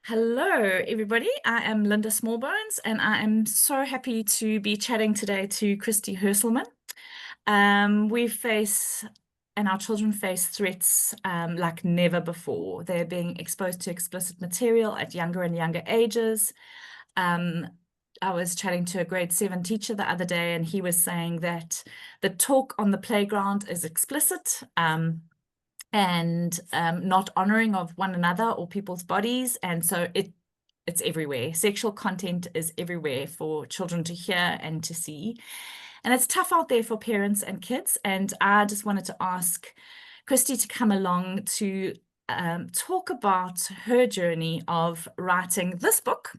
Hello, everybody. I am Linda Smallbones, and I am so happy to be chatting today to Christy Herselman. We face, and our children face threats like never before. They're being exposed to explicit material at younger and younger ages. Um, I was chatting to a grade 7 teacher the other day, and he was saying that the talk on the playground is explicit. And not honoring of one another or people's bodies. And so it's everywhere. Sexual content is everywhere for children to hear and to see. And it's tough out there for parents and kids. And I just wanted to ask Christy to come along to talk about her journey of writing this book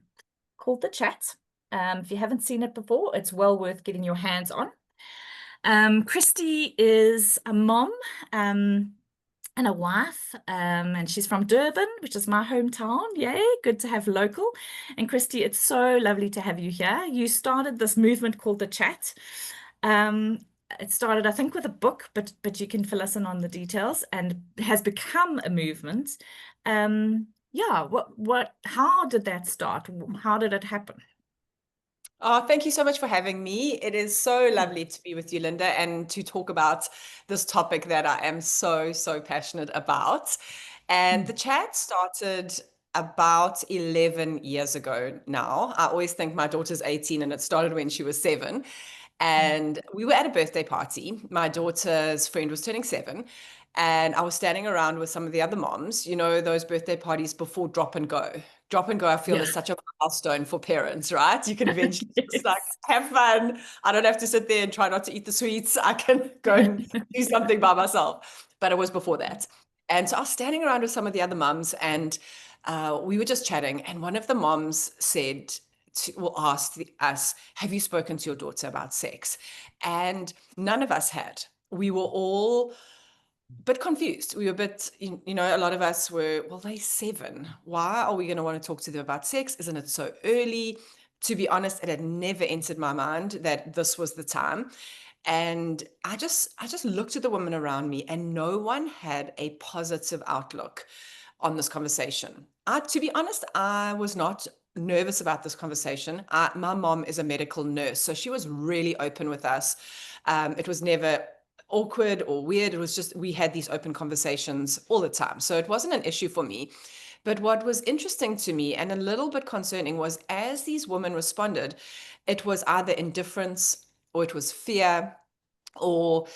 called The Chat. If you haven't seen it before, it's well worth getting your hands on. Christy is a mom. And a wife, and she's from Durban, which is my hometown. Yay, good to have local. And Christy, it's so lovely to have you here. You started this movement called The Chat. Um, it started, I think, with a book, but you can fill us in on the details, and has become a movement. Yeah, how did that start? How did it happen? Oh, thank you so much for having me. It is so lovely to be with you, Linda, and to talk about this topic that I am so passionate about. And the Mm. chat started about 11 years ago now. I always think my daughter's 18 and it started when she was 7. And we were at a birthday party. My daughter's friend was turning 7. And I was standing around with some of the other moms, those birthday parties before drop and go. Drop and go, I feel, Yeah. is such a milestone for parents, right? You can eventually just like Yes. have fun. I don't have to sit there and try not to eat the sweets. I can go and do something by myself. But it was before that. And so I was standing around with some of the other mums, and we were just chatting. And one of the moms said, asked us, have you spoken to your daughter about sex? And none of us had. We were all but confused. We were a bit, a lot of us were, well, they're 7. Why are we going to want to talk to them about sex? Isn't it so early? To be honest, it had never entered my mind that this was the time. And I just looked at the women around me, and no one had a positive outlook on this conversation. To be honest, I was not nervous about this conversation. My mom is a medical nurse, so she was really open with us. It was never awkward or weird. It was just, we had these open conversations all the time. So it wasn't an issue for me. But what was interesting to me and a little bit concerning was, as these women responded, it was either indifference or it was fear, or,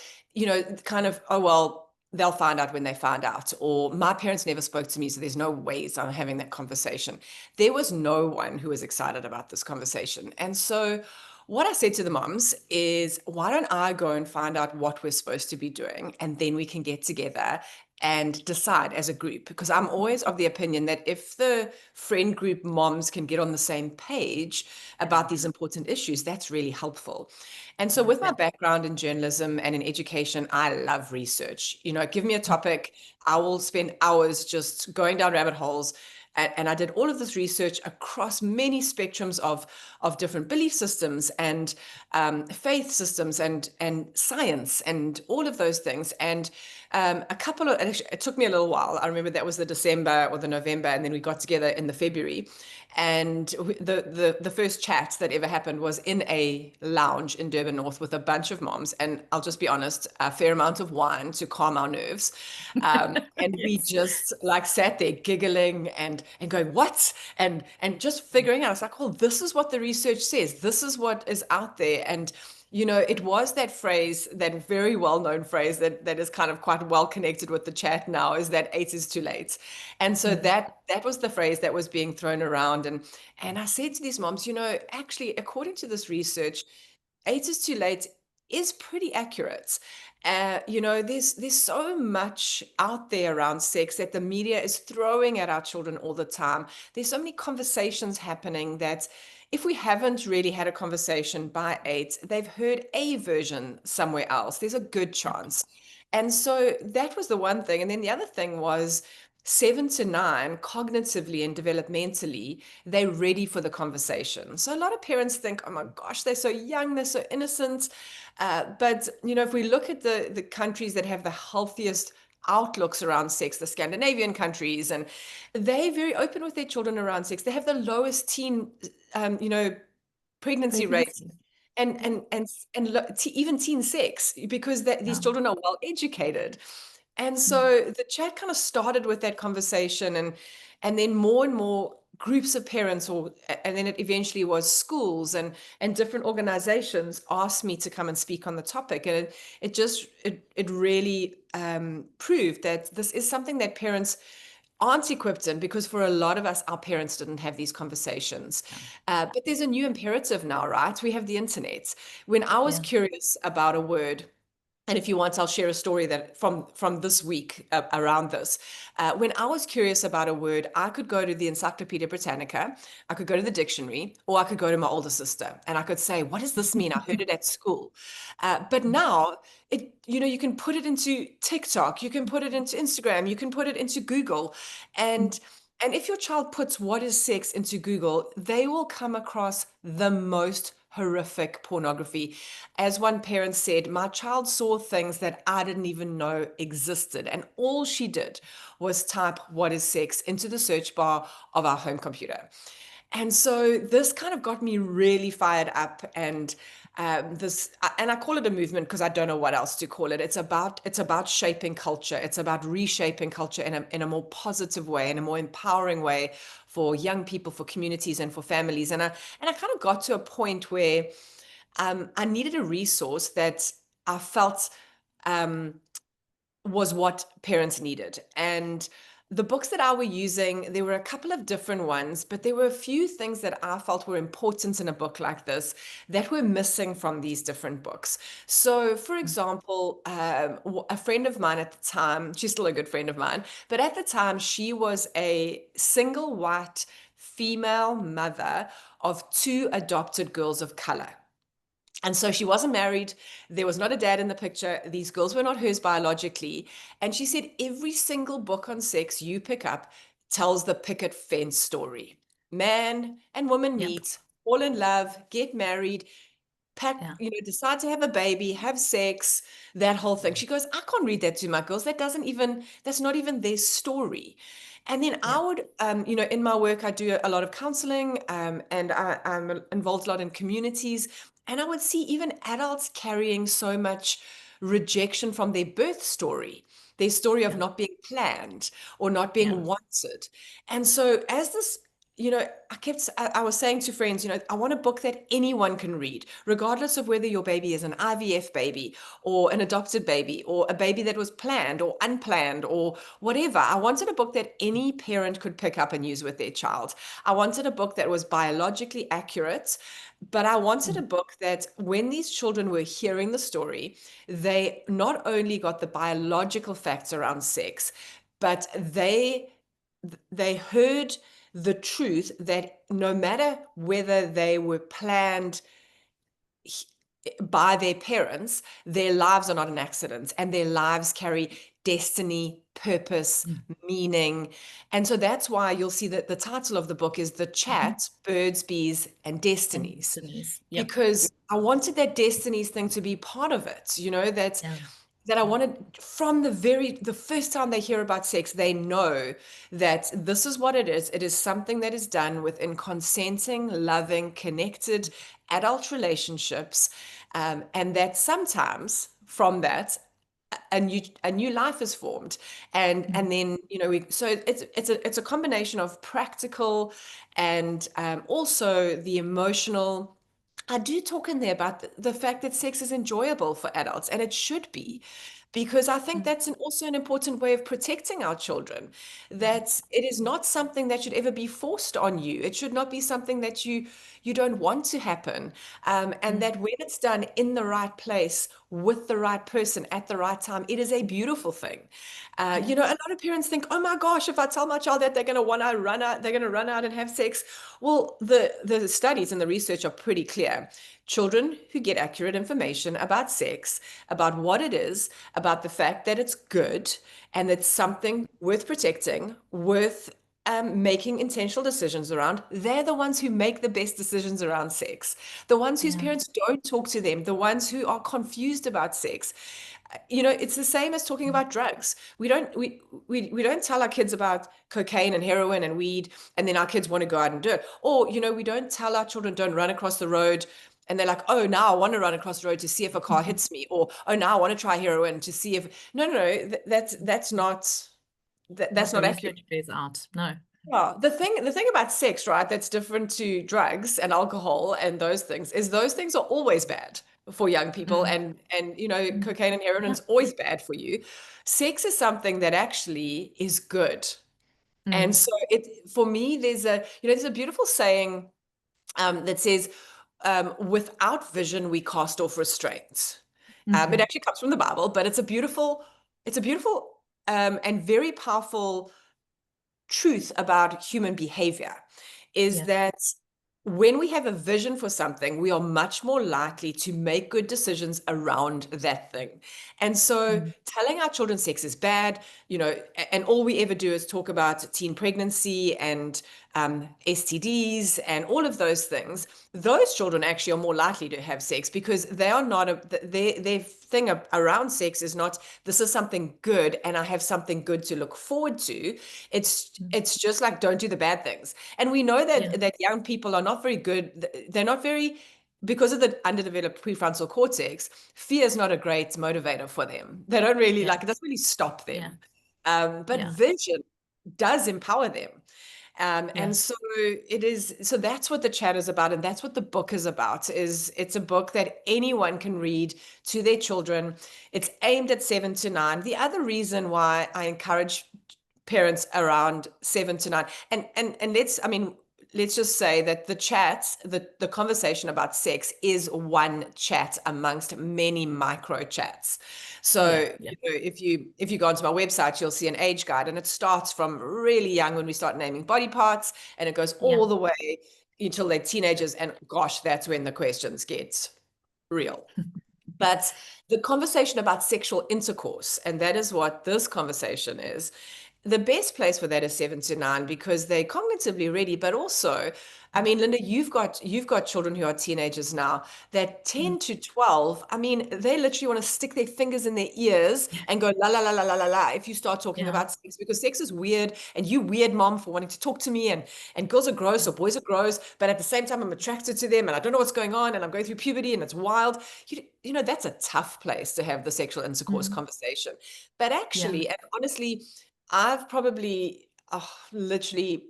kind of, oh, well, they'll find out when they find out, or my parents never spoke to me, so there's no ways I'm having that conversation. There was no one who was excited about this conversation. And so what I said to the moms is, why don't I go and find out what we're supposed to be doing, and then we can get together and decide as a group? Because I'm always of the opinion that if the friend group moms can get on the same page about these important issues, that's really helpful. And so, with my background in journalism and in education, I love research. Give me a topic, I will spend hours just going down rabbit holes. And I did all of this research across many spectrums of different belief systems and faith systems and science and all of those things. And it took me a little while. I remember that was the December or the November, and then we got together in the February. And the first chat that ever happened was in a lounge in Durban North with a bunch of moms. And I'll just be honest, a fair amount of wine to calm our nerves. And we Yes. just like sat there giggling and going, what? And just figuring out, it's like, well, this is what the research says. This is what is out there. And it was that phrase, that very well-known phrase that is kind of quite well connected with the chat now, is that 8 is too late. And so Mm. that was the phrase that was being thrown around. And I said to these moms, actually, according to this research, 8 is too late is pretty accurate. There's so much out there around sex that the media is throwing at our children all the time. There's so many conversations happening that if we haven't really had a conversation by 8, they've heard a version somewhere else. There's a good chance. And so that was the one thing. And then the other thing was, 7 to 9, cognitively and developmentally, they're ready for the conversation. So a lot of parents think, oh my gosh, they're so young, they're so innocent. But if we look at the countries that have the healthiest outlooks around sex, the Scandinavian countries, and they're very open with their children around sex. They have the lowest teen, pregnancy rates Pregnancy. and Yeah. and and even teen sex because these Yeah. children are well educated. And Mm. so the chat kind of started with that conversation, and then more and more groups of parents, or and then it eventually was schools and different organizations asked me to come and speak on the topic. And it really proved that this is something that parents aren't equipped in, because for a lot of us, our parents didn't have these conversations. Yeah. But there's a new imperative now, right? We have the internet. When I was Yeah. curious about a word, and if you want, I'll share a story that from this week around this. When I was curious about a word, I could go to the Encyclopedia Britannica, I could go to the dictionary, or I could go to my older sister, and I could say, "What does this mean? I heard it at school." But now, you can put it into TikTok, you can put it into Instagram, you can put it into Google, and and if your child puts "what is sex" into Google, they will come across the most horrific pornography. As one parent said, my child saw things that I didn't even know existed. And all she did was type "what is sex" into the search bar of our home computer. And so this kind of got me really fired up, and I call it a movement because I don't know what else to call it. It's about shaping culture. It's about reshaping culture in a more positive way, in a more empowering way for young people, for communities, and for families. And I kind of got to a point where I needed a resource that I felt um, was what parents needed. And the books that I were using, there were a couple of different ones, but there were a few things that I felt were important in a book like this that were missing from these different books. So, for example, a friend of mine at the time, she's still a good friend of mine, but at the time, she was a single white female mother of two adopted girls of color. And so she wasn't married. There was not a dad in the picture. These girls were not hers biologically. And she said every single book on sex you pick up tells the picket fence story. Man and woman Yeah. meet, fall in love, get married, Yeah. decide to have a baby, have sex, that whole thing. She goes, I can't read that to my girls. That's not even their story. And then Yeah. I would, in my work, I do a lot of counseling, and I'm involved a lot in communities. And I would see even adults carrying so much rejection from their birth story, their story of Yeah. not being planned or not Yeah. being wanted. And so as this I was saying to friends, I want a book that anyone can read, regardless of whether your baby is an IVF baby or an adopted baby or a baby that was planned or unplanned or whatever. I wanted a book that any parent could pick up and use with their child. I wanted a book that was biologically accurate, but I wanted a Mm. book that when these children were hearing the story, they not only got the biological facts around sex, but they heard the truth that no matter whether they were planned by their parents, their lives are not an accident, and their lives carry destiny, purpose, Mm. meaning. And so that's why you'll see that the title of the book is The Mhm. Chat, Birds, Bees, and And Destinies, Destinies. Yep. because I wanted that destinies thing to be part of it, Yeah. that I Yeah. wanted from the first time they hear about sex, they know that this is what it is. It is something that is done within consenting, loving, connected adult relationships, and that sometimes from that a new life is formed, and Mm. then so it's a combination of practical and also the emotional. I do talk in there about the fact that sex is enjoyable for adults, and it should be, because I think Mm. that's also an important way of protecting our children. Yeah. That it is not something that should ever be forced on you. It should not be something that you don't want to happen, and Mm. that when it's done in the right place with the right person at the right time, it is a beautiful thing. Yeah. A lot of parents think, "Oh my gosh, if I tell my child that they're going to want to run out, they're going to run out and have sex." Well, the studies and the research are pretty clear. Children who get accurate information about sex, about what it is, about the fact that it's good and it's something worth protecting, worth making intentional decisions around, they're the ones who make the best decisions around sex. The ones whose Yeah. parents don't talk to them, the ones who are confused about sex. It's the same as talking Mm. about drugs. We don't tell our kids about cocaine and heroin and weed, and then our kids want to go out and do it. Or, we don't tell our children don't run across the road. And they're like, oh, now I want to run across the road to see if a car hits me, or oh, now I want to try heroin to see if. No, no, no, that's not What that's the not accurate. research bears out. No. Yeah, the thing about sex, right, that's different to drugs and alcohol and those things is those things are always bad for young people, Mm. and Mm. cocaine and heroin Yeah. is always bad for you. Sex is something that actually is good. And Mm. so it for me there's a beautiful saying that says without vision we cast off restraint. It Mm-hmm. actually comes from the Bible, but it's a beautiful and very powerful truth about human behavior is Yes. that when we have a vision for something, we are much more likely to make good decisions around that thing. And so Mm. telling our children sex is bad, and all we ever do is talk about teen pregnancy and STDs and all of those things, those children actually are more likely to have sex because they are not their thing around sex is not this is something good and I have something good to look forward to. it's Mm. it's just like don't do the bad things. And we know Yeah. that young people are not very good. They're not very, because of the underdeveloped prefrontal cortex, fear is not a great motivator for them. They don't really Yeah. like it, doesn't really stop Yeah. them. But Yeah. vision does empower them. And Yeah. so so that's what the chat is about, and that's what the book is about. Is it's a book that anyone can read to their children. It's aimed at 7 to 9. The other reason why I encourage parents around 7 to 9, and let's just say that the conversation about sex is one chat amongst many micro chats. Yeah. So Yeah. if you go onto my website, you'll see an age guide, and it starts from really young when we start naming body parts, and it goes Yeah. all the way until they're teenagers, and gosh, that's when the questions get real. But the conversation about sexual intercourse, and that is what this conversation is, the best place for that is 7 to 9 because they're cognitively ready, but also, I mean, Linda, you've got children who are teenagers now that Mm. 10 to 12, I mean, they literally want to stick their fingers in their ears Yeah. and go la la la la la la la if you start talking Yeah. about sex, because sex is weird and you weird mom for wanting to talk to me, and girls are gross or boys are gross, but at the same time I'm attracted to them and I don't know what's going on and I'm going through puberty and it's wild. That's a tough place to have the sexual intercourse Mm. conversation. But Yeah. actually, and honestly, I've probably literally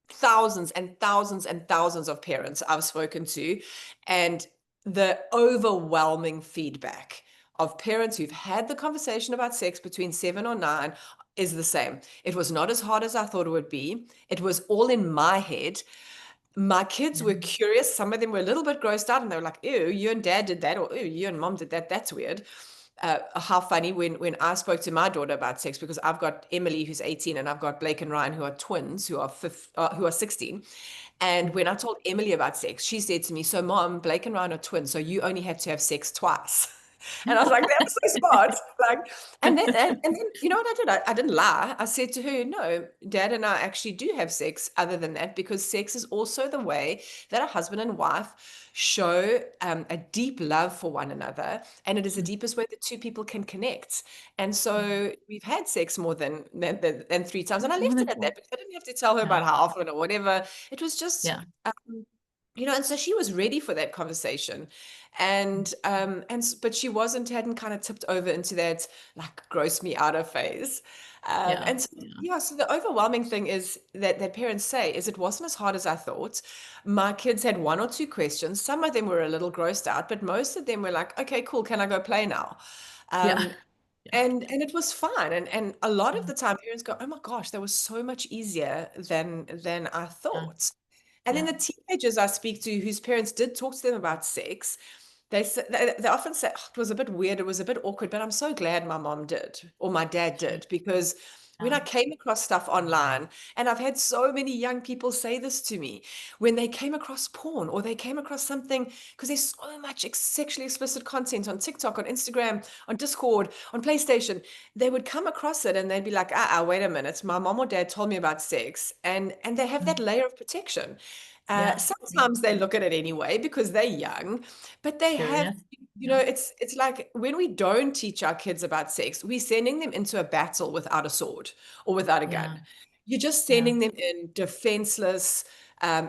thousands and thousands and thousands of parents I've spoken to, and the overwhelming feedback of parents who've had the conversation about sex between 7 or 9 is the same. It was not as hard as I thought it would be. It was all in my head. My kids Yeah. were curious. Some of them were a little bit grossed out and they were like, ew, you and dad did that, or ew, you and mom did that. That's weird. How funny when I spoke to my daughter about sex, because I've got Emily who's 18 and I've got Blake and Ryan who are twins who are 16. And Mm. when I told Emily about sex, she said to me, so mom, Blake and Ryan are twins, so you only have to have sex twice. And I was like, that's so smart. Like, and then you know what I did? I didn't lie. I said to her, no, dad and I actually do have sex other than that, because sex is also the way that a husband and wife show a deep love for one another. And it is the Mm. deepest way that two people can connect. And Yeah. so we've had sex more than 3 times. And I left it at Wonderful. that because I didn't have to tell her Yeah. about how often or whatever. It was just, Yeah. and so she was ready for that conversation. But she hadn't kind of tipped over into that like gross me out of phase. Yeah. And so, Yeah. yeah, so the overwhelming thing is that parents say is it wasn't as hard as I thought. My kids had one or two questions. Some of them were a little grossed out, but most of them were like, okay, cool, can I go play now? Yeah. Um, Yeah. and it was fun. And a lot of Yeah. the time parents go, oh my gosh, that was so much easier than I Yeah. thought. And then Yeah. the teenagers I speak to whose parents did talk to them about sex, they often say, "Oh, it was a bit weird, it was a bit awkward, but I'm so glad my mom did or my dad Sure. did, because when Yeah. I came across stuff online, and I've had so many young people say this to me, when they came across porn or they came across something, because there's so much sexually explicit content on TikTok, on Instagram, on Discord, on PlayStation, they would come across it and they'd be like, wait a minute, my mom or dad told me about sex, and they have that Mm. layer of protection. Yeah. Yeah. Sometimes they look at it anyway because they're young, but they Fair have, enough. you know, Yeah. it's like when we don't teach our kids about sex, we're sending them into a battle without a sword or without a Yeah. gun. You're just Yeah. sending them in defenseless,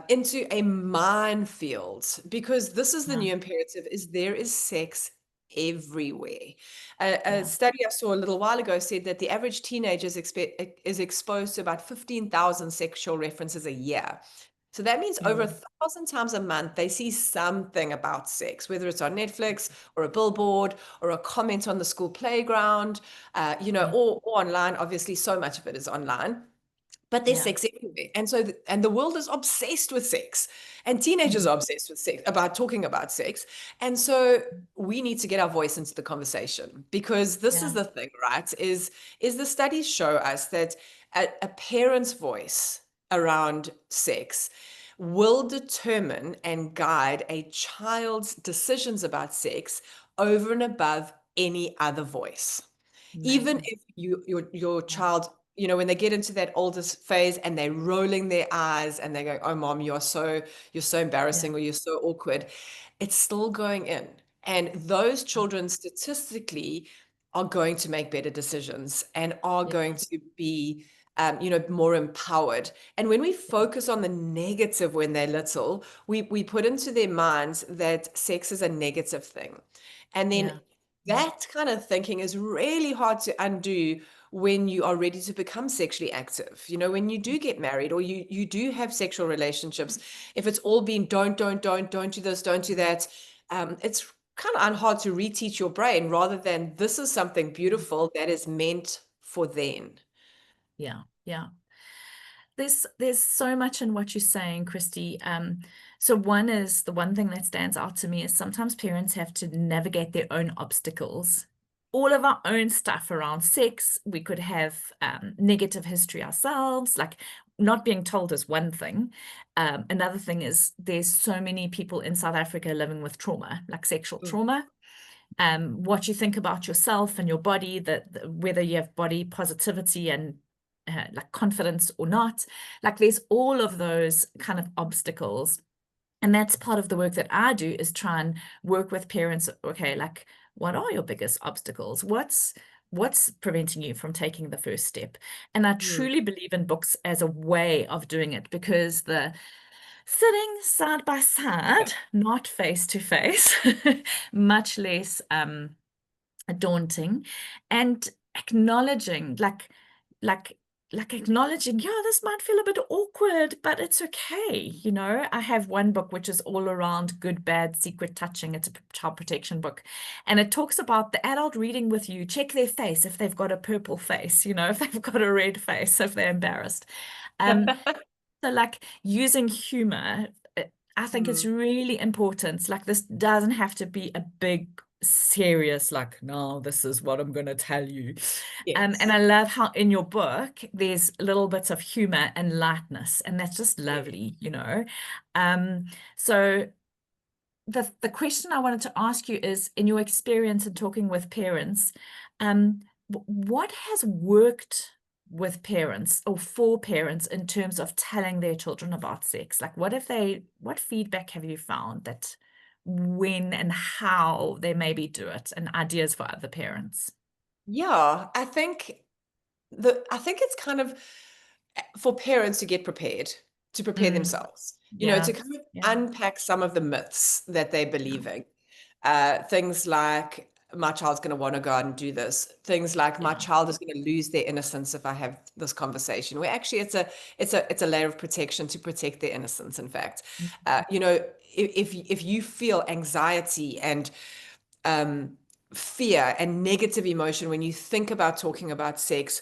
into a minefield, because this is the Yeah. new imperative: is there is sex everywhere. A Yeah. study I saw a little while ago said that the average teenager is exposed to about 15,000 sexual references a year. So that means over Yeah. 1,000 times a month, they see something about sex, whether it's on Netflix or a billboard or a comment on the school playground, Yeah. or online. Obviously, so much of it is online. But there's Yeah. sex everywhere. And so, and the world is obsessed with sex, and teenagers Mm. are obsessed with sex, about talking about sex. And so we need to get our voice into the conversation, because this is Yeah. the thing, right? Is the studies show us that a parent's voice around sex will determine and guide a child's decisions about sex over and above any other voice. Even Amazing. if your Yeah. child, when they get into that oldest phase and they're rolling their eyes and they go, "Oh, mom, you're so Yeah. embarrassing, or you're so awkward," it's still going in. And those children statistically are going to make better decisions and are Yeah. going to be, more empowered. And when we focus on the negative when they're little, we put into their minds that sex is a negative thing. And then Yeah. Yeah. that kind of thinking is really hard to undo when you are ready to become sexually active. When you do get married, or you do have sexual relationships, if it's all been don't do this, don't do that, it's kind of hard to reteach your brain, rather than this is something beautiful that is meant for then. Yeah. Yeah. There's so much in what you're saying, Christy. So one is the one thing that stands out to me is sometimes parents have to navigate their own obstacles, all of our own stuff around sex. We could have negative history ourselves, like not being told is one thing. Another thing is there's so many people in South Africa living with trauma, like sexual Mm. trauma. What you think about yourself and your body, that whether you have body positivity and like confidence or not, like there's all of those kind of obstacles. And that's part of the work that I do, is try and work with parents. Okay, like what are your biggest obstacles? What's preventing you from taking the first step? And I Mm. truly believe in books as a way of doing it, because the sitting side by Yeah. side, not face to face, much less daunting, and acknowledging like acknowledging, yeah, this might feel a bit awkward, but it's okay. I have one book which is all around good, bad, secret touching. It's a child protection book, and it talks about the adult reading with you. Check their face if they've got a purple face, if they've got a red face, if they're embarrassed. Um, so like using humor, I think it's Mm. really important. Like this doesn't have to be a big, serious, like, no, this is what I'm going to tell you. And Yes. I love how in your book there's little bits of humor and lightness, and that's just lovely. Um, so the question I wanted to ask you is, in your experience in talking with parents, what has worked with parents or for parents in terms of telling their children about sex? Like, what feedback have you found that when and how they maybe do it, and ideas for other parents? Yeah, I think it's kind of, for parents to get prepared, to prepare Mm, themselves, to yeah, kind of yeah, unpack some of the myths that they're yeah, believing. Things like, my child's going to want to go out and do this. Things like, my yeah, child is going to lose their innocence if I have this conversation. Where actually it's a layer of protection to protect their innocence. In fact, if you feel anxiety and um, fear and negative emotion when you think about talking about sex,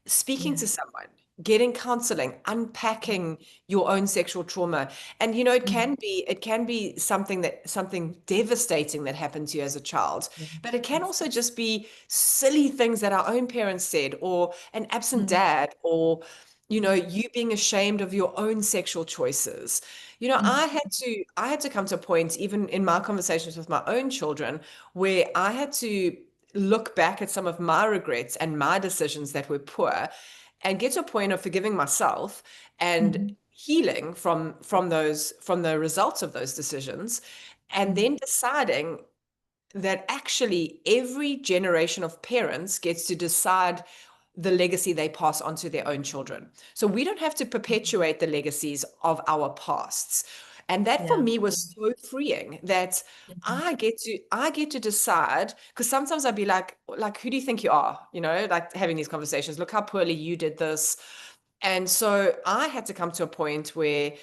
speaking Yeah. to someone, getting counseling, unpacking your own sexual trauma. And you know, Mm. it can be something devastating that happened to you as a child, Yeah. but it can Yes. also just be silly things that our own parents said, or an absent Mm. dad, or you know, Mm. you being ashamed of your own sexual choices. You know, Mm. I had to come to a point, even in my conversations with my own children, where I had to look back at some of my regrets and my decisions that were poor and get to a point of forgiving myself and Mhm. healing from the results of those decisions, and Mm. then deciding that actually every generation of parents gets to decide the legacy they pass on to their own children. So we don't have to perpetuate the legacies of our pasts. And that for Yeah. me was so freeing that Yeah. I get to decide, because sometimes I'd be like, who do you think you are? You know, like having these conversations, look how poorly you did this. And so I had to come to a point where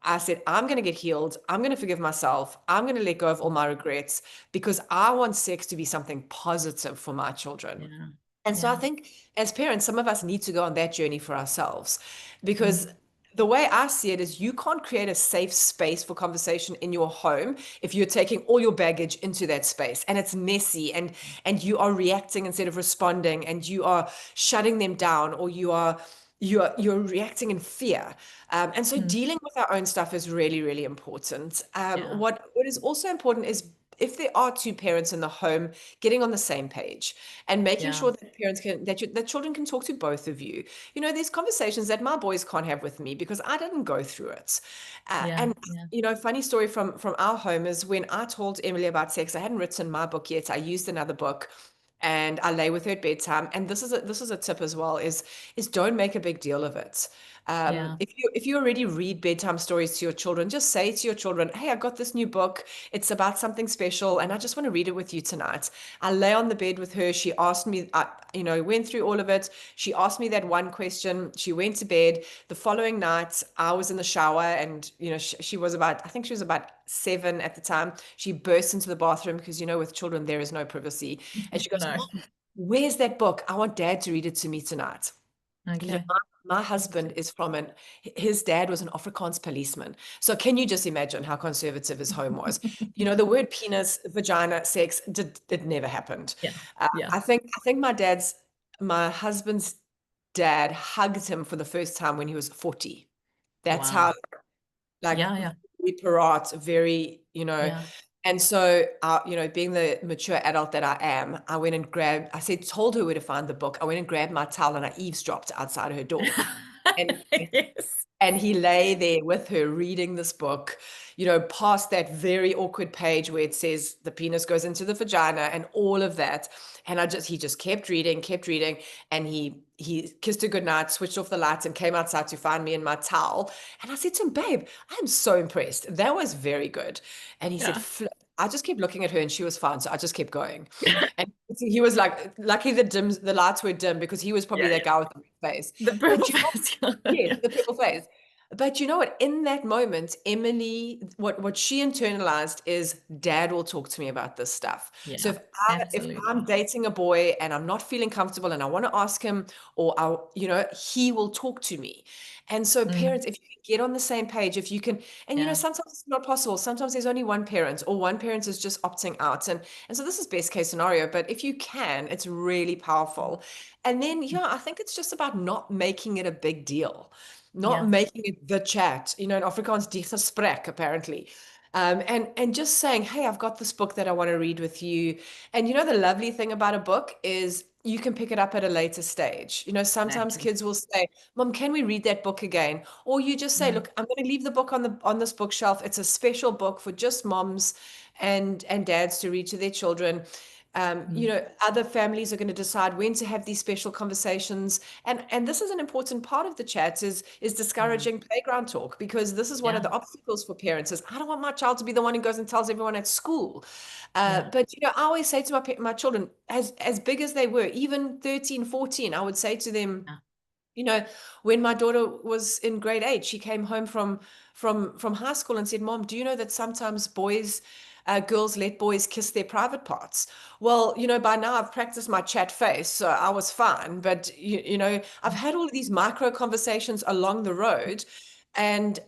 I said, I'm going to get healed. I'm going to forgive myself. I'm going to let go of all my regrets because I want sex to be something positive for my children. Yeah. And so I Yeah. think as parents, some of us need to go on that journey for ourselves because Mm. the way I see it is you can't create a safe space for conversation in your home if you're taking all your baggage into that space and it's messy and you are reacting instead of responding and you are shutting them down or you're reacting in fear. And so Mm. dealing with our own stuff is really, really important. Yeah. What is also important is if there are two parents in the home, getting on the same page and making Yeah. sure that parents can that children can talk to both of you. You know, there's conversations that my boys can't have with me because I didn't go through it. Yeah. And Yeah. you know, funny story from our home is when I told Emily about sex, I hadn't written my book yet. I used another book and I lay with her at bedtime. And this is a tip as well, is don't make a big deal of it. Yeah. If you already read bedtime stories to your children, just say to your children, "Hey, I got this new book. It's about something special, and I just want to read it with you tonight." I lay on the bed with her. She asked me, you know, went through all of it. She asked me that one question. She went to bed. The following night, I was in the shower, and you know, she was about, I think she was about 7 at the time. She burst into the bathroom because you know, with children, there is no privacy, and she goes, No. "Mom, where's that book? I want Dad to read it to me tonight." You know, Okay. my husband is from his dad was an Afrikaans policeman. So can you just imagine how conservative his home was? You know, the word penis, vagina, sex, it never happened. Yeah. Yeah. I think my husband's dad hugged him for the first time when he was 40. That's Wow. how like Yeah. Yeah. very parate, very, you know. Yeah. And so, you know, being the mature adult that I am, I went and told her where to find the book. I went and grabbed my towel and I eavesdropped outside her door. And Yes. and he lay there with her reading this book, you know, past that very awkward page where it says the penis goes into the vagina and all of that. And he just kept reading, and he kissed her goodnight, switched off the lights, and came outside to find me in my towel. And I said to him, "Babe, I'm so impressed. That was very good." And he said, Yeah. "Flip." I just kept looking at her and she was fine. So I just kept going. And he was like, lucky the lights were dim because he was probably Yeah. that Yeah. guy with the red face. The purple But you know, face. yes, Yeah. the purple phase. But you know what? In that moment, Emily, what she internalized is Dad will talk to me about this stuff. So Yeah. if I'm Absolutely. dating a boy and I'm not feeling comfortable and I want to ask him, or you know, he will talk to me. And so Mm. parents, if you can get on the same page, if you can, and you know, Yeah. sometimes it's not possible. Sometimes there's only one parent, or one parent is just opting out, and so this is best case scenario. But if you can, it's really powerful. And then, yeah, I think it's just about not making it a big deal, not Yeah. making it the chat. You know, in Afrikaans, die gesprek, apparently. And just saying, "Hey, I've got this book that I want to read with you." And you know, the lovely thing about a book is you can pick it up at a later stage. You know, sometimes Exactly. kids will say, "Mom, can we read that book again?" Or you just say, Mm. "Look, I'm going to leave the book on this bookshelf. It's a special book for just moms and dads to read to their children." You Mm. know, other families are going to decide when to have these special conversations, and this is an important part of the chat is Yeah. discouraging playground talk, because this is one of Yeah. the obstacles for parents is, I don't want my child to be the one who goes and tells everyone at school. Yeah. But you know, I always say to my children, as big as they were, even 13, 14, I would say to them, Yeah. you know, when my daughter was in grade 8, she came home from high school and said, "Mom, do you know that sometimes boys girls let boys kiss their private parts. Well, by now I've practiced my chat face, so I was fine. But I've had all of these micro conversations along the road. And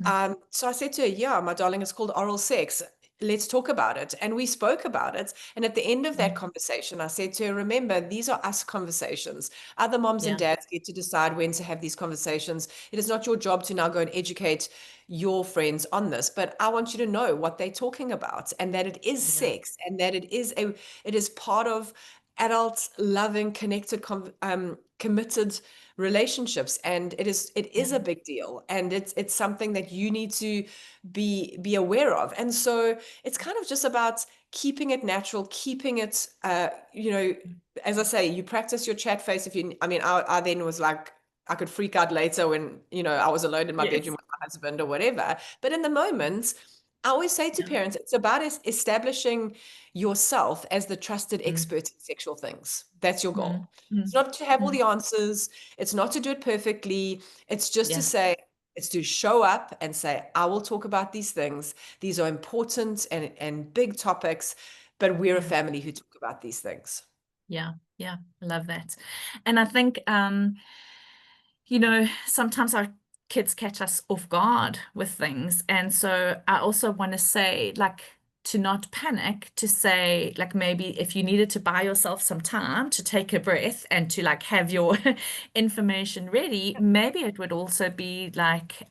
so I said to her, yeah, my darling, it's called oral sex. Let's talk about it. And we spoke about it. And at the end of that conversation, I said to her, remember, these are us conversations. Other moms and Yeah, dads get to decide when to have these conversations. It is not your job to now go and educate your friends on this, but I want you to know what they're talking about and that it is yeah, sex and that it is part of adult, loving, connected, committed relationships, and it is yeah, a big deal, and it's something that you need to be aware of. And so it's kind of just about keeping it natural, keeping it as I say, you practice your chat face. If you I mean I then was like, I could freak out later when I was alone in my bedroom yes, with my husband or whatever, but in the moment I always say to yeah, parents, it's about establishing yourself as the trusted mm, expert in sexual things. That's your mm, goal. It's mm, not to have all mm, the answers. It's not to do it perfectly. It's just to yeah, say, it's to show up and say, I will talk about these things. These are important and big topics, but we're a yeah, family who talk about these things. yeah, yeah. I love that. And I think sometimes our kids catch us off guard with things. And so I also want to say, like, to not panic, to say, like, maybe if you needed to buy yourself some time to take a breath and to like have your information ready, maybe it would also be like,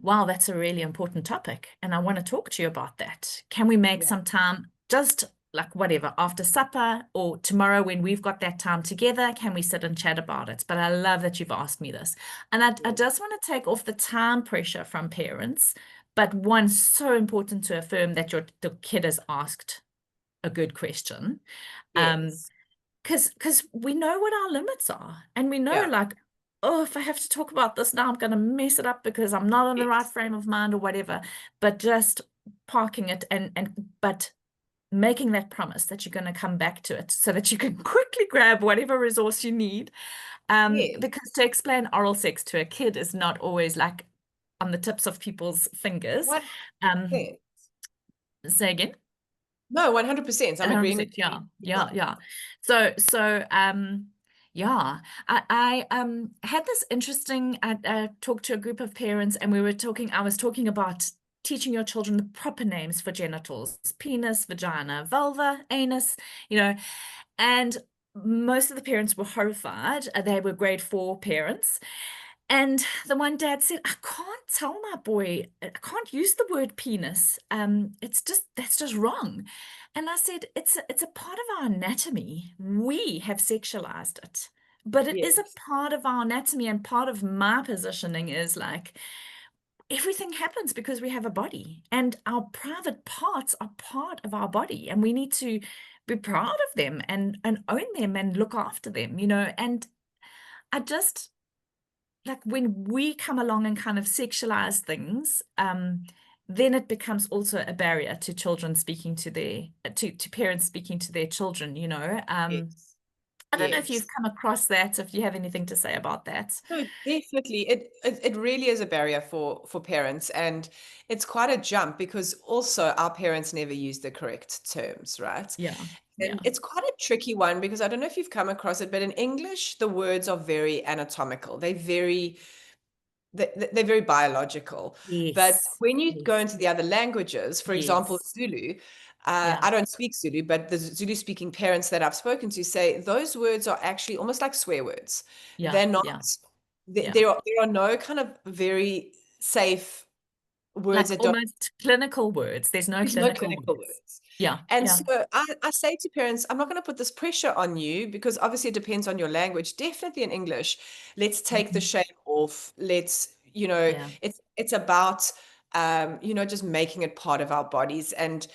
wow, that's a really important topic. And I want to talk to you about that. Can we make Yeah. some time, just like whatever, after supper or tomorrow when we've got that time together? Can we sit and chat about it? But I love that you've asked me this. And I Yes. just want to take off the time pressure from parents. But one, so important to affirm that the kid has asked a good question. Um, Yes. because we know what our limits are, and we know Yeah. like, oh, if I have to talk about this now, I'm going to mess it up because I'm not in the right Yes. frame of mind or whatever. But just parking it but making that promise that you're going to come back to it so that you can quickly grab whatever resource you need. Yes. Because to explain oral sex to a kid is not always like on the tips of people's fingers. Um, 100%. Say again. No, 100%. I'm agreeing with 100%, you. yeah, Yeah. yeah, yeah. So yeah, I had this interesting talk to a group of parents, and I was talking about teaching your children the proper names for genitals: penis, vagina, vulva, anus, you know, and most of the parents were horrified. They were grade 4 parents. And the one dad said, I can't tell my boy, I can't use the word penis. That's just wrong. And I said, it's a part of our anatomy. We have sexualized it, but it is a Yes. part of our anatomy. And part of my positioning is like, everything happens because we have a body, and our private parts are part of our body, and we need to be proud of them and own them and look after them, and I just like when we come along and kind of sexualize things, then it becomes also a barrier to children speaking to to parents speaking to their children, Yes. I don't know if you've Yes. come across that, if you have anything to say about that. No, definitely. It really is a barrier for parents, and it's quite a jump because also our parents never use the correct terms, right? Yeah, And yeah, it's quite a tricky one because I don't know if you've come across it, but in English, the words are very anatomical. They're very biological. But yes, when you go yes, into the other languages, for example, yes, Zulu, yeah, I don't speak Zulu, but the Zulu speaking parents that I've spoken to say those words are actually almost like swear words. yeah, They're not, yeah, yeah, there are no kind of very safe words like that don't. almost clinical words. There's no There's no clinical clinical words. words. Yeah, And yeah, so I say to parents, I'm not going to put this pressure on you because obviously it depends on your language. Definitely in English, let's take the mhm, shame off. yeah, It's about just making it part of our bodies. And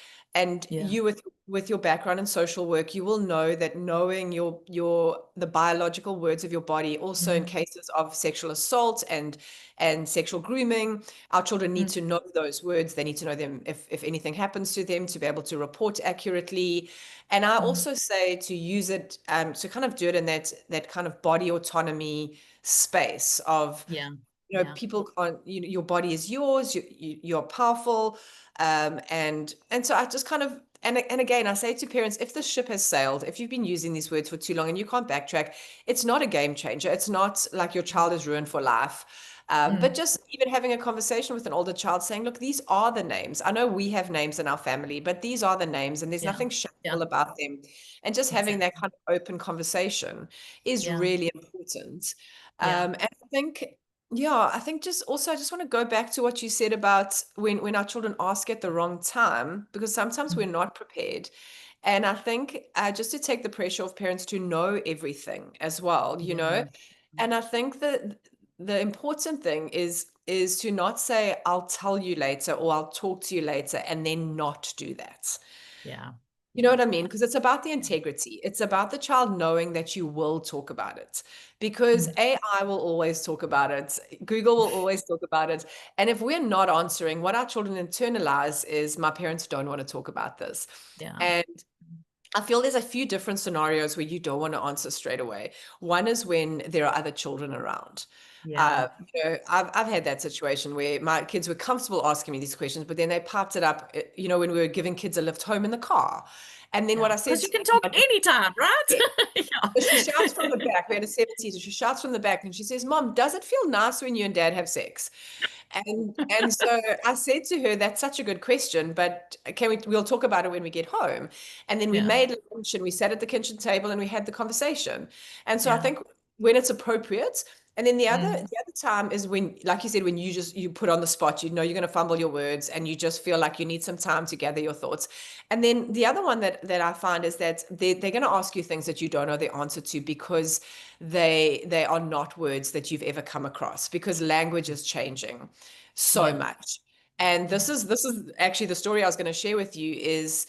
yeah, you with your background in social work, you will know that knowing the biological words of your body, also in mm, cases of sexual assault and sexual grooming, our children need mm, to know those words. They need to know them if anything happens to them, to be able to report accurately. And I mm, also say to use it, to kind of do it in that kind of body autonomy space of, yeah, Yeah. people can't, your body is yours, you're powerful. And so I just kind of, and again, I say to parents, if the ship has sailed, if you've been using these words for too long and you can't backtrack, it's not a game changer. It's not like your child is ruined for life. But Mm. just even having a conversation with an older child saying, look, these are the names. I know we have names in our family, but these are the names and there's Yeah. nothing Yeah. shameful about them. And just having that Exactly. kind of open conversation is Yeah. really important. Yeah. And I think, yeah, I think just also I just want to go back to what you said about when our children ask at the wrong time, because sometimes we're Mm. not prepared. And I think just to take the pressure off parents to know everything as well, Yeah. And I think that the important thing is to not say, I'll tell you later or I'll talk to you later, and then not do that. Yeah. You know what I mean? Because it's about the integrity. It's about the child knowing that you will talk about it. Because Mm. AI will always talk about it. Google will always talk about it. And if we're not answering, what our children internalize is my parents don't want to talk about this. Yeah. And I feel there's a few different scenarios where you don't want to answer straight away. One is when there are other children around. Yeah. I've had that situation where my kids were comfortable asking me these questions, but then they popped it up, when we were giving kids a lift home in the car. And then what Yeah. I said Because you to can them, talk anytime, right? yeah. Yeah. So she shouts from the back. We had a 70s, she shouts from the back and she says, Mom, does it feel nice when you and dad have sex? And so I said to her, that's such a good question, but we'll talk about it when we get home. And then we Yeah. made lunch and we sat at the kitchen table and we had the conversation. And so I Yeah. think when it's appropriate, and then the other Mm. the other time is when, like you said, when you put on the spot, you're going to fumble your words and you just feel like you need some time to gather your thoughts. And then the other one that I find is that they're going to ask you things that you don't know the answer to because they are not words that you've ever come across, because language is changing so Yeah. much. And Yeah. this is actually the story I was going to share with you is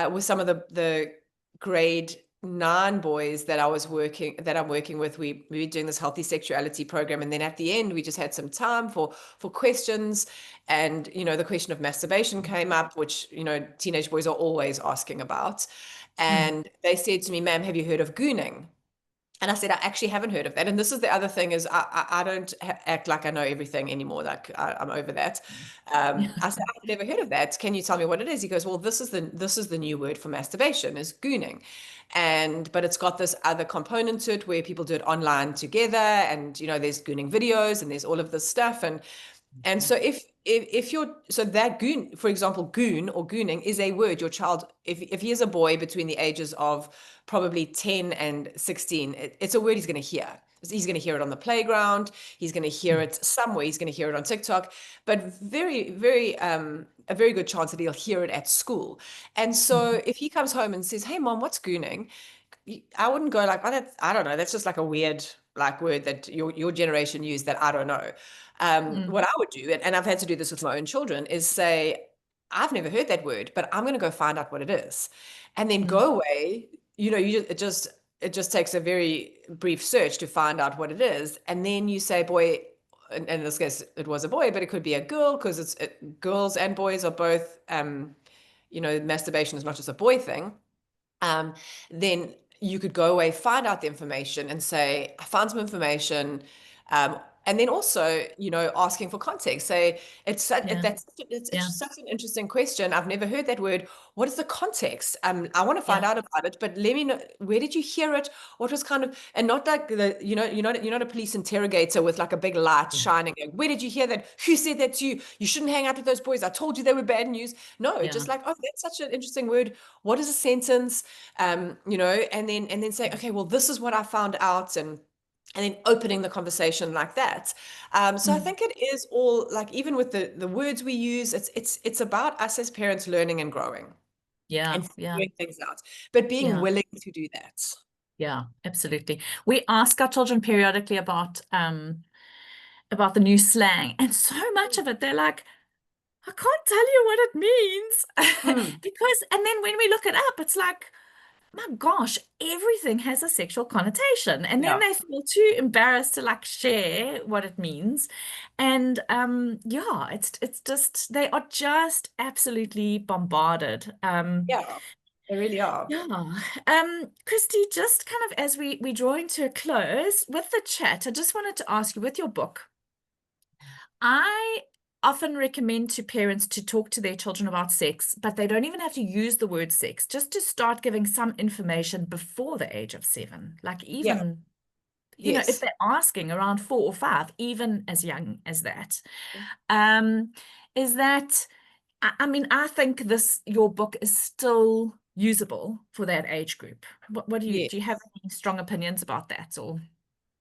with some of the grade 9 boys that I'm working with. We were doing this healthy sexuality program, and then at the end we just had some time for questions. And the question of masturbation came up, which teenage boys are always asking about. Mm. And they said to me, ma'am, have you heard of gooning? And I said, I actually haven't heard of that. And this is the other thing is I don't act like I know everything anymore. Like I'm over that. Yeah. I said, I've never heard of that. Can you tell me what it is? He goes, well, this is the new word for masturbation, is gooning. But it's got this other component to it where people do it online together. And, there's gooning videos and there's all of this stuff. And so if you're, so that goon, for example, goon or gooning is a word your child, if he is a boy between the ages of probably 10 and 16, it's a word he's going to hear. He's going to hear it on the playground. He's going to hear Mm. it somewhere. He's going to hear it on TikTok, but very, very, a very good chance that he'll hear it at school. And Mm. so if he comes home and says, hey, mom, what's gooning? I wouldn't go like, oh, I don't know. That's just like a weird like word that your generation used that I don't know. Mm. What I would do, and I've had to do this with my own children, is say, I've never heard that word, but I'm going to go find out what it is, and then Mm. go away. It just takes a very brief search to find out what it is, and then you say, boy, and in this case it was a boy, but it could be a girl because girls and boys are both. Masturbation is not just a boy thing. um, then you could go away, find out the information, and say, I found some information. And then also, asking for context. Say, Yeah. it's Yeah. such an interesting question. I've never heard that word. What is the context? I want to Yeah. find out about it, but let me know, where did you hear it? What was kind of, and not like you're not a police interrogator with like a big light Yeah. shining. Like, where did you hear that? Who said that to you? You shouldn't hang out with those boys. I told you they were bad news. No, Yeah. just like, oh, that's such an interesting word. What is a sentence? And then say, okay, well, this is what I found out, and then opening the conversation like that. So I Mm. think it is all like, even with the words we use, it's about us as parents learning and growing Yeah. and Yeah. figuring things out, but being Yeah. willing to do that. Yeah. Absolutely. We ask our children periodically about the new slang, and so much of it, they're like, I can't tell you what it means. Mm, Because, and then when we look it up, it's like, my gosh, everything has a sexual connotation. And then yeah. they feel too embarrassed to like share what it means. And yeah, it's just they are just absolutely bombarded. Yeah, they really are. Yeah. Christy, just kind of as we draw into a close with the chat, I just wanted to ask you with your book. I often recommend to parents to talk to their children about sex, but they don't even have to use the word sex, just to start giving some information before the age of 7. Like Yeah, even, if yes. they're asking around 4 or 5, even as young as that. Um, is that, I mean, I think your book is still usable for that age group. What Yeah. do you have any strong opinions about that or?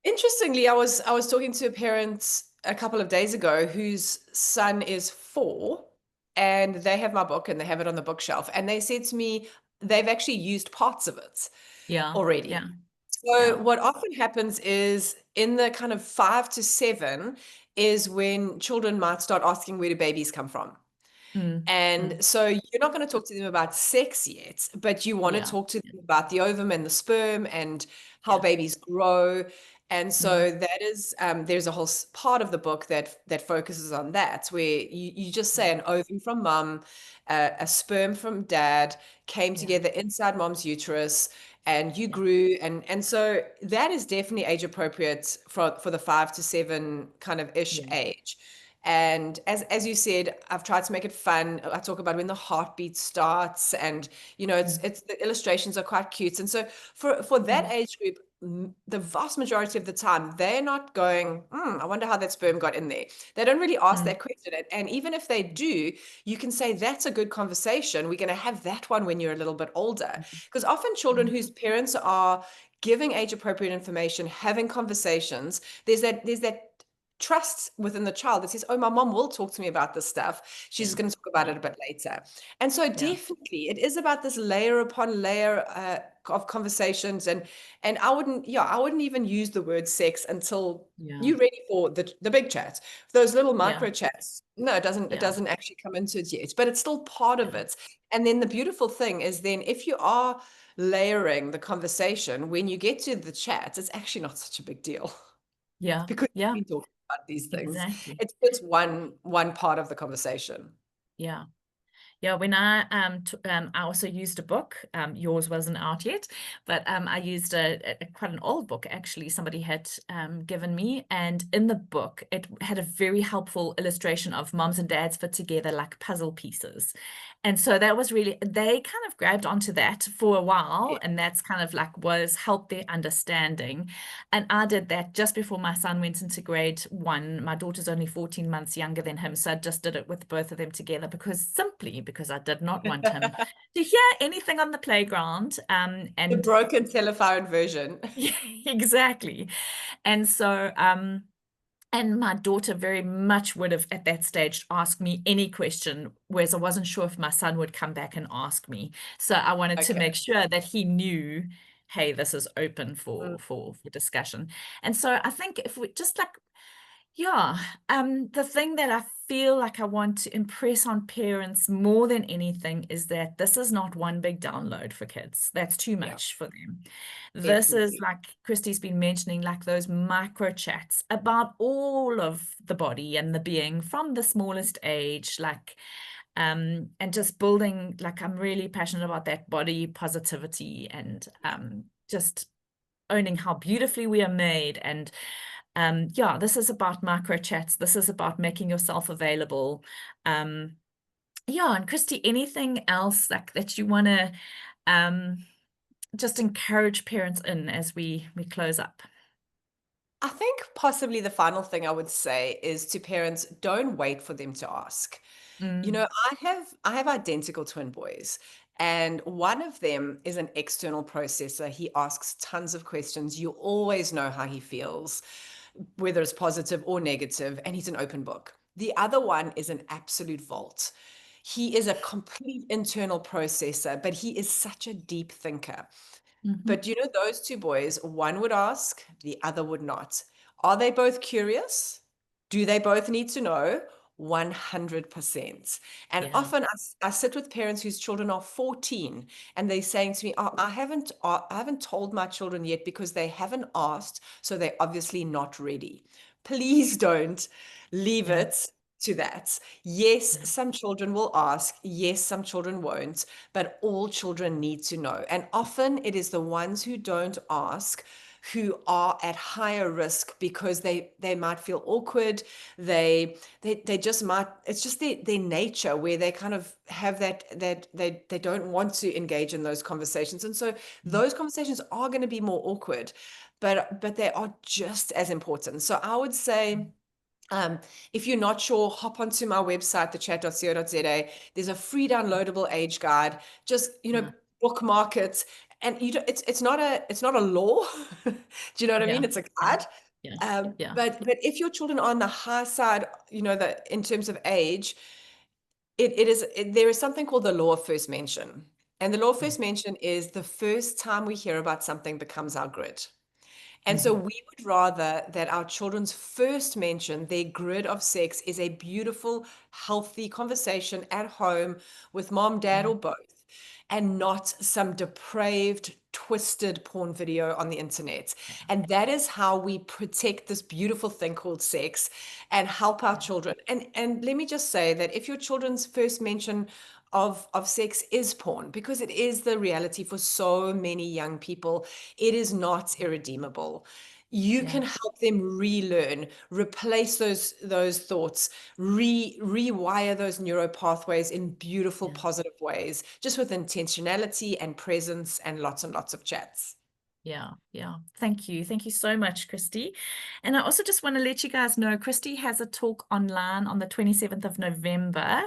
Interestingly, I was talking to a parent a couple of days ago whose son is 4, and they have my book and they have it on the bookshelf. And they said to me they've actually used parts of it Yeah, already. yeah, So yeah. what often happens is in the kind of 5 to 7 is when children might start asking, where do babies come from? Mm, And mm. so you're not going to talk to them about sex yet, but you want to Yeah, talk to them about the ovum and the sperm and how yeah. babies grow. And Mm, so that is, there's a whole part of the book that focuses on that, where you just say yeah, an ovum from mom, a sperm from dad came yeah, together inside mom's uterus, and you yeah, grew. And so that is definitely age appropriate for the 5 to 7 kind of ish yeah. age. And as you said, I've tried to make it fun. I talk about when the heartbeat starts, and Mm, it's the illustrations are quite cute. And so for that mm, age group, the vast majority of the time, they're not going, I wonder how that sperm got in there. They don't really ask mm, that question. And even if they do, you can say, that's a good conversation. We're going to have that one when you're a little bit older. Because often children mm, whose parents are giving age appropriate information, having conversations, there's that trust within the child that says, oh, my mom will talk to me about this stuff. She's yeah, just going to talk about yeah, it a bit later. And so yeah, definitely it is about this layer upon layer of conversations. And I wouldn't even use the word sex until yeah, you're ready for the big chat. Those little yeah, micro chats, no, it yeah, doesn't actually come into it yet, but it's still part of yeah, it. And then the beautiful thing is then if you are layering the conversation, when you get to the chats, it's actually not such a big deal yeah, because yeah, we've been talking about these things. exactly. It's just one part of the conversation. Yeah. Yeah, when I also used a book. Yours wasn't out yet, but I used quite an old book actually. Somebody had given me, and in the book, it had a very helpful illustration of moms and dads put together like puzzle pieces, and so that was really they kind of grabbed onto that for a while, Yeah. and that's kind of like was helped their understanding. And I did that just before my son went into grade 1. My daughter's only 14 months younger than him, so I just did it with both of them together because I did not want him to hear anything on the playground. The And broken telephone version. yeah, exactly. And so, and my daughter very much would have at that stage asked me any question, whereas I wasn't sure if my son would come back and ask me. So I wanted to Okay. make sure that he knew, hey, this is open Mm. for discussion. And so I think if we just like yeah, the thing that I feel like I want to impress on parents more than anything is that this is not one big download for kids. That's too Yeah, much for them. This is definitely. like Christy's been mentioning, like those micro chats about all of the body and the being from the smallest age, like and just building, like I'm really passionate about that body positivity and just owning how beautifully we are made. And yeah, this is about micro chats. This is about making yourself available. Um, yeah, and Christy, anything else like that you want to um, just encourage parents in as we close up? I think possibly the final thing I would say is to parents, don't wait for them to ask. Mm, I have identical twin boys, and one of them is an external processor. He asks tons of questions. You always know how he feels, whether it's positive or negative, and he's an open book. The other one is an absolute vault. He is a complete internal processor, but he is such a deep thinker. mhm. But those two boys, one would ask, the other would not. Are they both curious? Do they both need to know? 100%. And Yeah, often I sit with parents whose children are 14 and they're saying to me, oh, I haven't told my children yet because they haven't asked, so they're obviously not ready. Please don't leave yeah, it to that. Yes, yeah, some children will ask. Yes, some children won't, but all children need to know. And often it is the ones who don't ask who are at higher risk because they might feel awkward. They just might, it's just their nature where they kind of have that they don't want to engage in those conversations. And so Mm. those conversations are going to be more awkward, but they are just as important. So I would say, if you're not sure, hop onto my website, thechat.co.za. There's a free downloadable age guide. Just, Yeah. bookmark it. And it's not a law. Do you know what I Yeah. mean? It's a Yeah. guide. Yeah. Um, Yeah. but if your children are on the high side, in terms of age, there is something called the law of first mention. And the law of Mm. first mention is the first time we hear about something becomes our grid. And so Mhm. we would rather that our children's first mention, their grid of sex, is a beautiful, healthy conversation at home with mom, dad, Yeah. or both, and not some depraved, twisted porn video on the internet. Yeah. And that is how we protect this beautiful thing called sex and help our Yeah. children. And let me just say that if your children's first mention of sex is porn, because it is the reality for so many young people, it is not irredeemable. You Yeah. can help them relearn, replace those thoughts, rewire those neural pathways in beautiful, Yeah. positive ways, just with intentionality and presence and lots of chats. Yeah, yeah. Thank you. Thank you so much, Christy. And I also just want to let you guys know, Christy has a talk online on the 27th of November.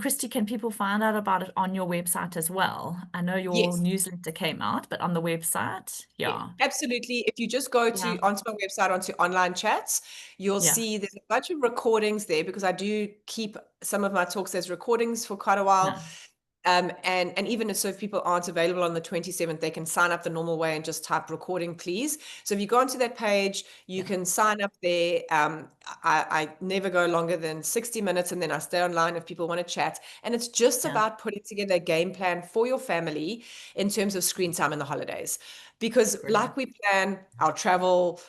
Christy, can people find out about it on your website as well? I know your Yes. newsletter came out, but on the website, Yeah, yeah, absolutely. If you just go yeah, to onto my website, onto online chats, you'll yeah, see there's a bunch of recordings there because I do keep some of my talks as recordings for quite a while. yeah, And even so, if people aren't available on the 27th, they can sign up the normal way and just type recording, please. So if you go onto that page, you yeah, can sign up there. I never go longer than 60 minutes, and then I stay online if people want to chat. And it's just yeah, about putting together a game plan for your family in terms of screen time in the holidays. Because brilliant. like we plan our travel,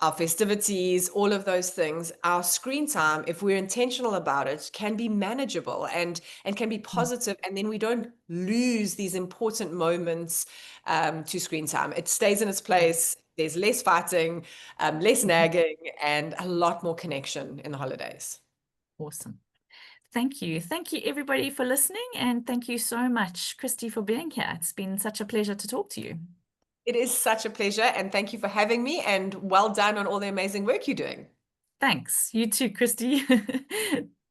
our festivities, all of those things, our screen time, if we're intentional about it, can be manageable and can be Mm. positive, and then we don't lose these important moments to screen time. It stays in its Yeah. place. There's less fighting, less nagging, and a lot more connection in the holidays. Awesome. Thank you. Thank you, everybody, for listening. And thank you so much, Christy, for being here. It's been such a pleasure to talk to you. It is such a pleasure, and thank you for having me, and well done on all the amazing work you're doing. Thanks. You too, Christy.